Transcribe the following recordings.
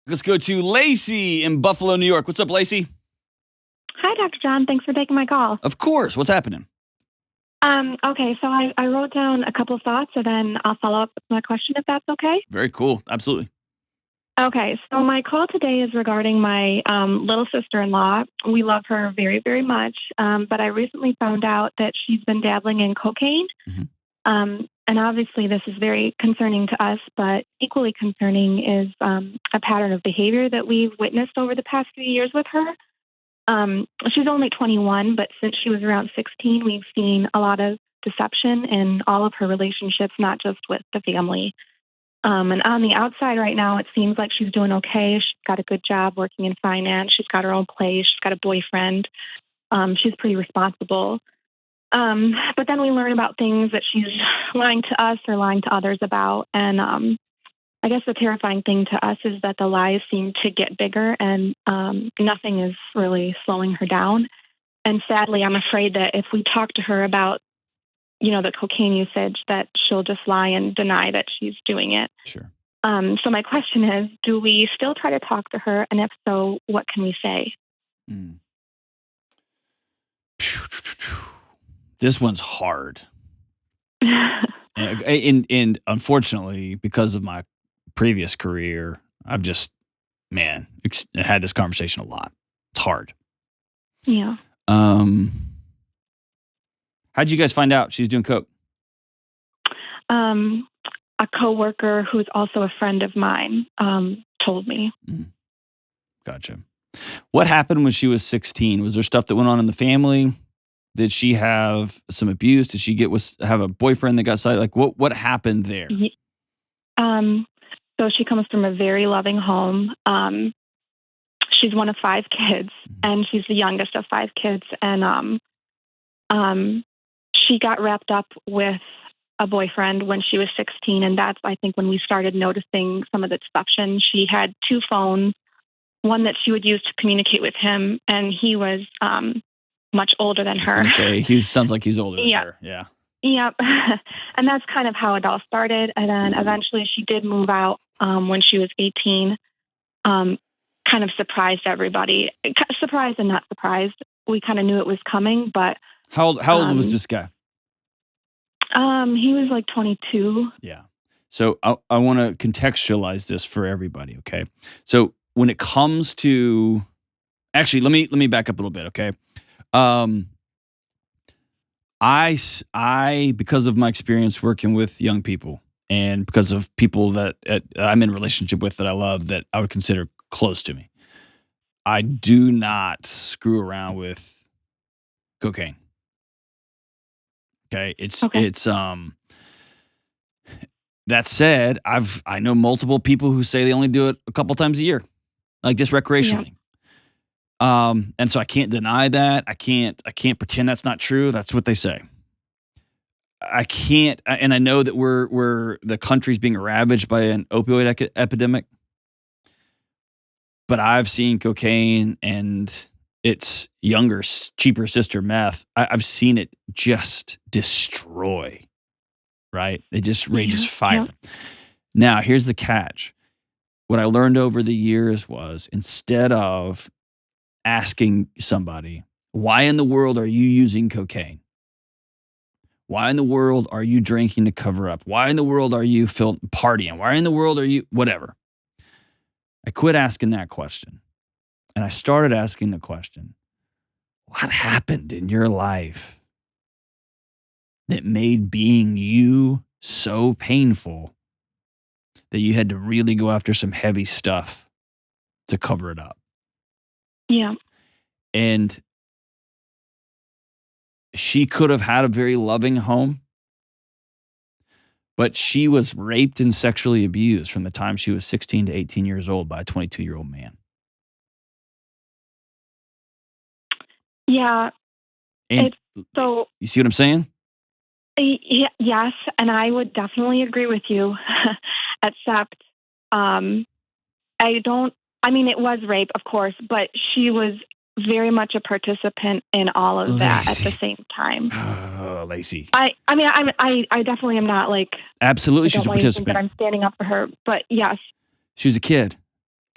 Let's go to Lacey in Buffalo, New York. What's up, Lacey? Hi, Dr. John. Thanks for taking my call. Of course. What's happening? Okay, so I wrote down a couple thoughts, and then I'll follow up with my question if that's okay. Very cool. Absolutely. Okay, so my call today is regarding my little sister-in-law. We love her very, very much, but I recently found out that she's been dabbling in cocaine. And obviously, this is very concerning to us, but equally concerning is a pattern of behavior that we've witnessed over the past few years with her. She's only 21, but since she was around 16, we've seen a lot of deception in all of her relationships, not just with the family. And on the outside right now, it seems like she's doing okay. She's got a good job working in finance. She's got her own place. She's got a boyfriend. She's pretty responsible. But then we learn about things that she's lying to us or lying to others about. And I guess the terrifying thing to us is that the lies seem to get bigger and nothing is really slowing her down. And sadly, I'm afraid that if we talk to her about, the cocaine usage, that she'll just lie and deny that she's doing it. Sure. So my question is, do we still try to talk to her? And if so, what can we say? This one's hard. and unfortunately, because of my previous career, I've just, had this conversation a lot. It's hard. Yeah. How'd you guys find out she's doing coke? A coworker who's also a friend of mine told me. Gotcha. What happened when she was 16? Was there stuff that went on in the family? Did she have some abuse? Did she have a boyfriend that got cited? Like what happened there? So she comes from a very loving home. She's one of 5 kids, and she's the youngest of 5 kids. And she got wrapped up with a boyfriend when she was 16, and that's, I think, when we started noticing some of the deception. She had 2 phones, one that she would use to communicate with him, and he was much older than her. I was gonna say, he sounds like he's older than her. Yeah. Yep. And that's kind of how it all started. And then eventually she did move out when she was 18. Kind of surprised everybody. Surprised and not surprised. We kind of knew it was coming, but... How old was this guy? He was like 22. Yeah. So I want to contextualize this for everybody, okay? So when it comes to... Actually, let me back up a little bit, okay? I because of my experience working with young people and because of people that I'm in a relationship with that I love, that I would consider close to me, I do not screw around with cocaine. Okay. It's that said, I know multiple people who say they only do it a couple times a year, like just recreationally. And so I can't deny that. I can't pretend that's not true. That's what they say. I can't, and I know that we're the country's being ravaged by an opioid epidemic, but I've seen cocaine and its younger, cheaper sister meth. I've seen it just destroy, right? It just rages fire. Yeah. Now, here's the catch. What I learned over the years was, instead of asking somebody, why in the world are you using cocaine? Why in the world are you drinking to cover up? Why in the world are you partying? Why in the world are you whatever? I quit asking that question. And I started asking the question, what happened in your life that made being you so painful that you had to really go after some heavy stuff to cover it up? Yeah. And she could have had a very loving home, but she was raped and sexually abused from the time she was 16 to 18 years old by a 22-year-old man. Yeah. And so, you see what I'm saying? Yes, and I would definitely agree with you, except it was rape, of course, but she was very much a participant in all of that at the same time. Oh, Lacey. I definitely am not like... Absolutely, she's a participant. I'm standing up for her, but yes. She was a kid.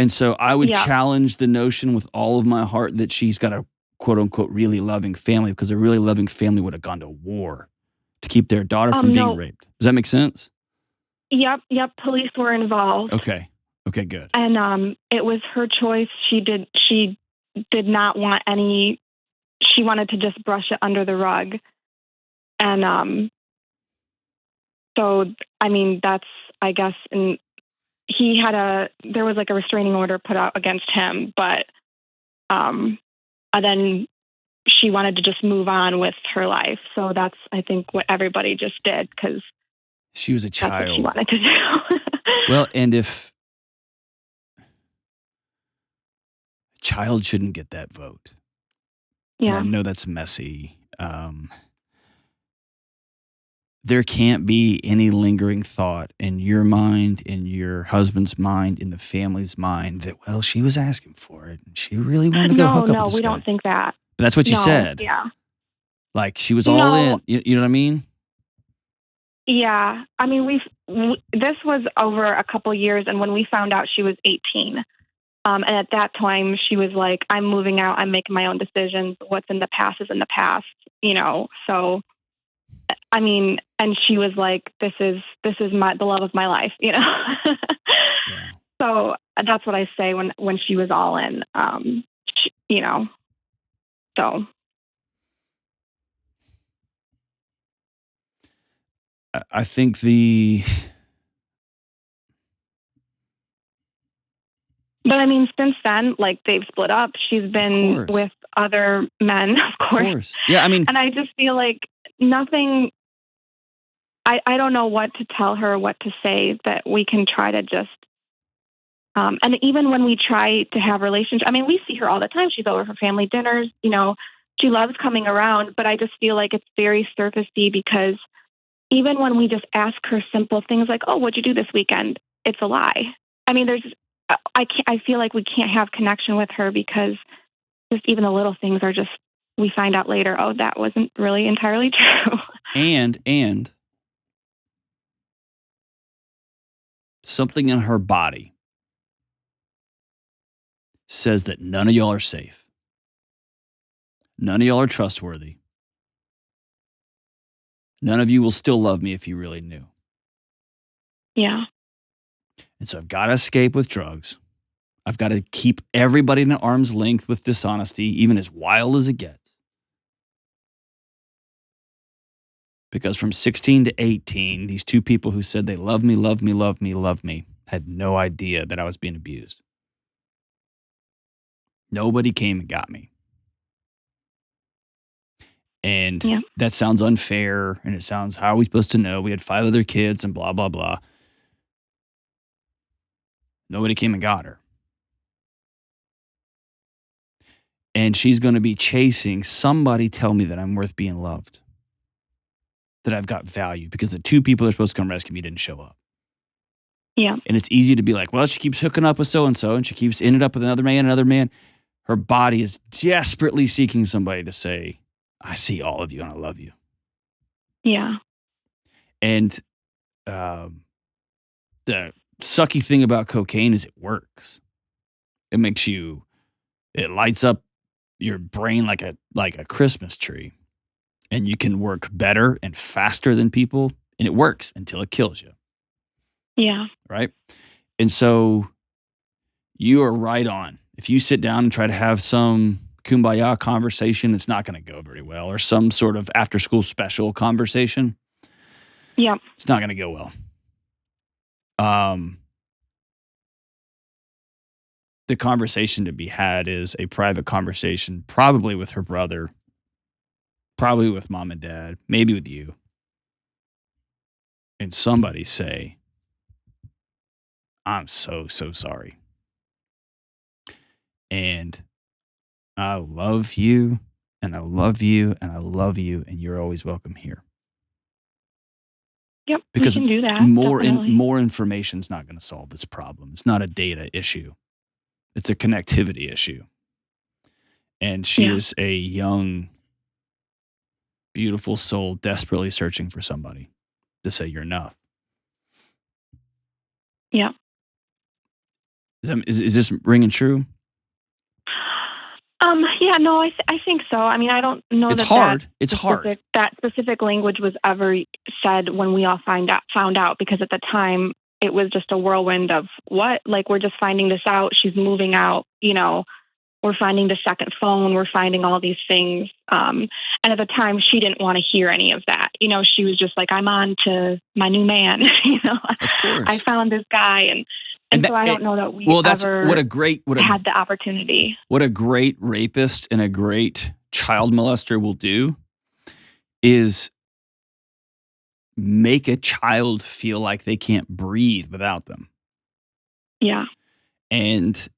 And so I would Yeah. challenge the notion with all of my heart that she's got a quote unquote really loving family, because a really loving family would have gone to war to keep their daughter from being No. raped. Does that make sense? Yep. Police were involved, Okay. Okay, good. and it was her choice. She did not want any. She wanted to just brush it under the rug, and so I mean that's I guess and there was like a restraining order put out against him, but and then she wanted to just move on with her life. So that's, I think, what everybody just did because She was a that's what she child. wanted to do. Well, and if a child shouldn't get that vote, and I Yeah. know that's messy. There can't be any lingering thought in your mind, in your husband's mind, in the family's mind that, well, she was asking for it and she really wanted to go No, hook up with no, this we guy. don't think that. But that's what she No. said. Yeah. Like she was all No. in. You know what I mean? Yeah. I mean, this was over a couple years, and when we found out she was 18, and at that time she was like, "I'm moving out. I'm making my own decisions. What's in the past is in the past." So I mean, and she was like, "This is the love of my life," Yeah. So that's what I say when she was all in, so. I think the But I mean, since then, like they've split up. She's Of been course. with other men, of Of course. course. Yeah, I mean, And I just feel like nothing, I don't know what to tell her, what to say that we can try to just, and even when we try to have relationships, I mean, we see her all the time. She's over for family dinners, she loves coming around, but I just feel like it's very surfacey because even when we just ask her simple things like, "Oh, what'd you do this weekend?" It's a lie. I mean, I feel like we can't have connection with her because just even the little things are just, we find out later, oh, that wasn't really entirely true. and something in her body says that none of y'all are safe. None of y'all are trustworthy. None of you will still love me if you really knew. Yeah. And so I've got to escape with drugs. I've got to keep everybody in arm's length with dishonesty, even as wild as it gets. Because from 16 to 18, these two people who said they love me, love me, love me, love me, had no idea that I was being abused. Nobody came and got me. And Yeah. that sounds unfair. And it sounds, how are we supposed to know? We had 5 other kids and blah, blah, blah. Nobody came and got her. And she's going to be chasing somebody tell me that I'm worth being loved, that I've got value, because the 2 people that are supposed to come rescue me didn't show up. Yeah. And it's easy to be like, well, she keeps hooking up with so-and-so and she keeps ended up with another man. Her body is desperately seeking somebody to say, I see all of you and I love you. Yeah. And the sucky thing about cocaine is it works. It lights up your brain like a Christmas tree. And you can work better and faster than people. And it works until it kills you. Yeah. Right? And so you are right on. If you sit down and try to have some kumbaya conversation, it's not going to go very well, or some sort of after school special conversation. Yeah. It's not going to go well. The conversation to be had is a private conversation, probably with her brother, probably with mom and dad, maybe with you. And somebody say, I'm so, so sorry. And I love you, and I love you, and I love you, and you're always welcome here. Yep. Because we can do that. more information is not going to solve this problem. It's not a data issue. It's a connectivity issue. And she is a young, beautiful soul desperately searching for somebody to say you're enough. Yeah. Is this ringing true? Yeah, no, I think so. I mean, I don't know It's that hard. It's hard. that specific language was ever said when we all found out, because at the time it was just a whirlwind of what? Like, we're just finding this out. She's moving out, we're finding the second phone, we're finding all these things. And at the time, she didn't want to hear any of that. She was just like, I'm on to my new man. Of I course. found this guy. And so I don't know that we Well, that's ever had the opportunity. What a great rapist and a great child molester will do is make a child feel like they can't breathe without them. Yeah. And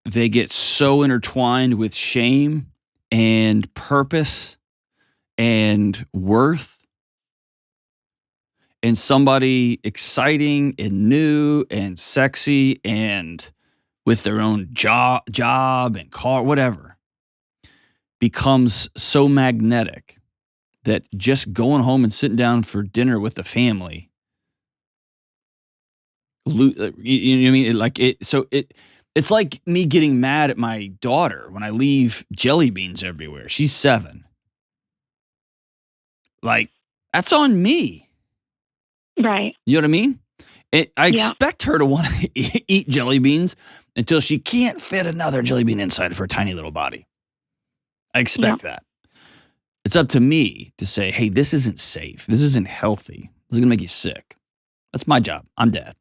they get so intertwined with shame and purpose and worth, and somebody exciting and new and sexy and with their own job and car, whatever, becomes so magnetic that just going home and sitting down for dinner with the family, you know what I mean? It's like me getting mad at my daughter when I leave jelly beans everywhere. She's 7. Like, that's on me. Right. You know what I mean? I expect her to want to eat jelly beans until she can't fit another jelly bean inside of her tiny little body. I expect that. It's up to me to say, hey, this isn't safe. This isn't healthy. This is going to make you sick. That's my job. I'm dad.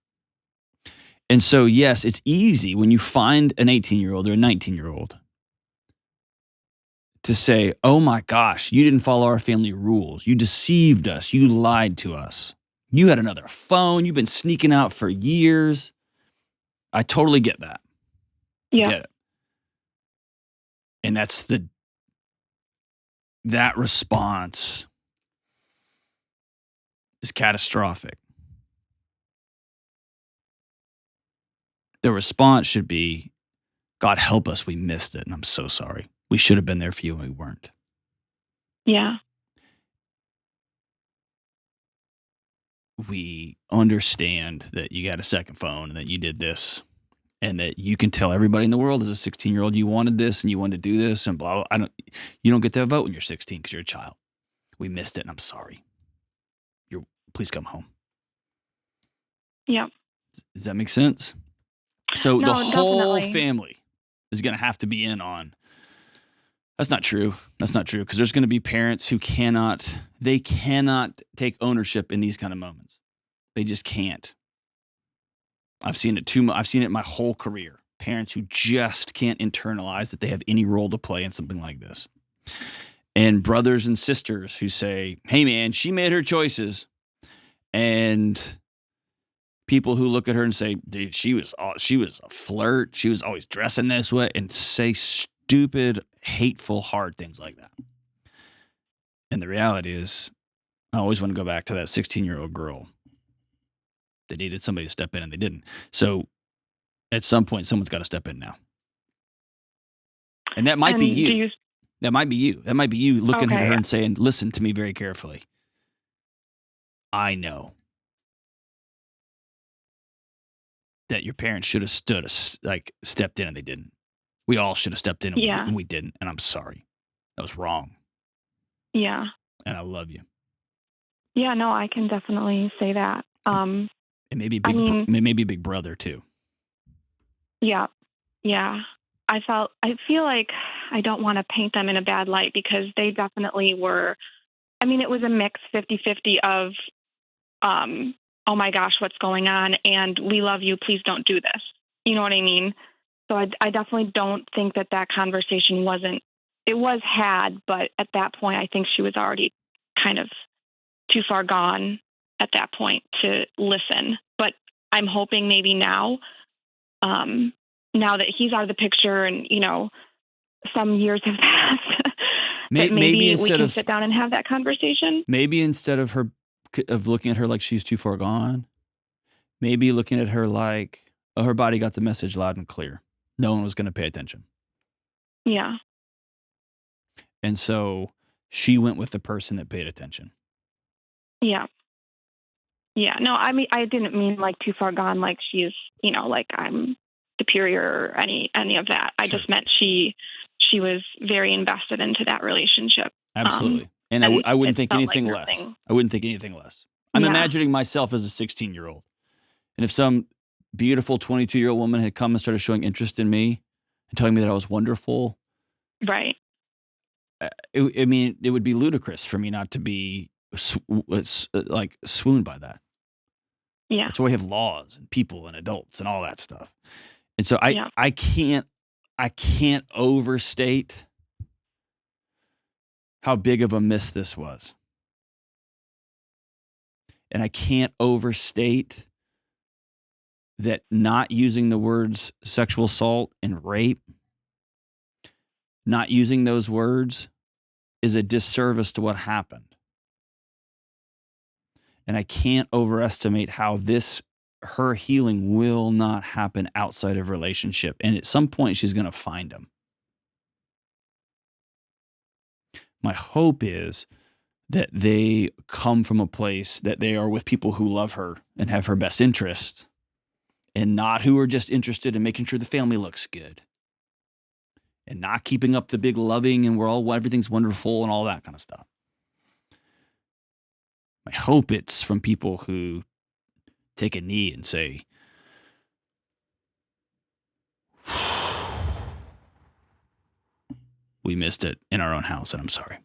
And so, yes, it's easy when you find an 18-year-old or a 19-year-old to say, oh my gosh, you didn't follow our family rules. You deceived us. You lied to us. You had another phone. You've been sneaking out for years. I totally get that. Yeah. Get it. And that response is catastrophic. The response should be, God help us, we missed it, and I'm so sorry. We should have been there for you, and we weren't. Yeah. We understand that you got a second phone and that you did this, and that you can tell everybody in the world as a 16-year-old you wanted this and you wanted to do this and blah, blah. You don't get to vote when you're 16 because you're a child. We missed it, and I'm sorry. Please come home. Yeah. Does that make sense? So No, the whole definitely. family is going to have to be in on. That's not true. That's not true, because there's going to be parents who cannot take ownership in these kind of moments. They just can't. I've seen it I've seen it my whole career. Parents who just can't internalize that they have any role to play in something like this. And brothers and sisters who say, hey man, she made her choices. And people who look at her and say, dude, she was a flirt. She was always dressing this way, and say stupid, hateful, hard things like that. And the reality is, I always want to go back to that 16-year-old girl. They needed somebody to step in, and they didn't. So at some point, someone's got to step in now. And that might be you. That might be you. That might be you looking at her and saying, listen to me very carefully. I know that your parents should have stepped in, and they didn't. We all should have stepped in, and we didn't. And I'm sorry. That was wrong. Yeah. And I love you. Yeah, no, I can definitely say that. And maybe maybe a big brother too. Yeah. Yeah. I feel like I don't want to paint them in a bad light, because they definitely were. I mean, it was a mix 50-50 of, oh my gosh, what's going on? And we love you. Please don't do this. You know what I mean? So I definitely don't think that conversation it was had, but at that point, I think she was already kind of too far gone at that point to listen. But I'm hoping maybe now that he's out of the picture and, some years have passed, maybe we can sit down and have that conversation. Maybe instead of looking at her like she's too far gone, maybe looking at her like, oh, her body got the message loud and clear. No one was going to pay attention. Yeah. And so she went with the person that paid attention. Yeah. Yeah. No, I mean, I didn't mean like too far gone, like she's, like I'm superior or any of that. I just meant she was very invested into that relationship. Absolutely. And I wouldn't think anything less. I wouldn't think anything less. I'm imagining myself as a 16-year-old. And if some beautiful 22-year-old woman had come and started showing interest in me and telling me that I was wonderful. Right. It would be ludicrous for me not to be like swooned by that. Yeah. That's why we have laws and people and adults and all that stuff. And so I can't overstate how big of a miss this was. And I can't overstate that not using the words sexual assault and rape, not using those words is a disservice to what happened. And I can't overestimate how her healing will not happen outside of relationship. And at some point, she's going to find him. My hope is that they come from a place that they are with people who love her and have her best interests, and not who are just interested in making sure the family looks good and not keeping up the big loving and everything's wonderful and all that kind of stuff. I hope it's from people who take a knee and say, we missed it in our own house, and I'm sorry.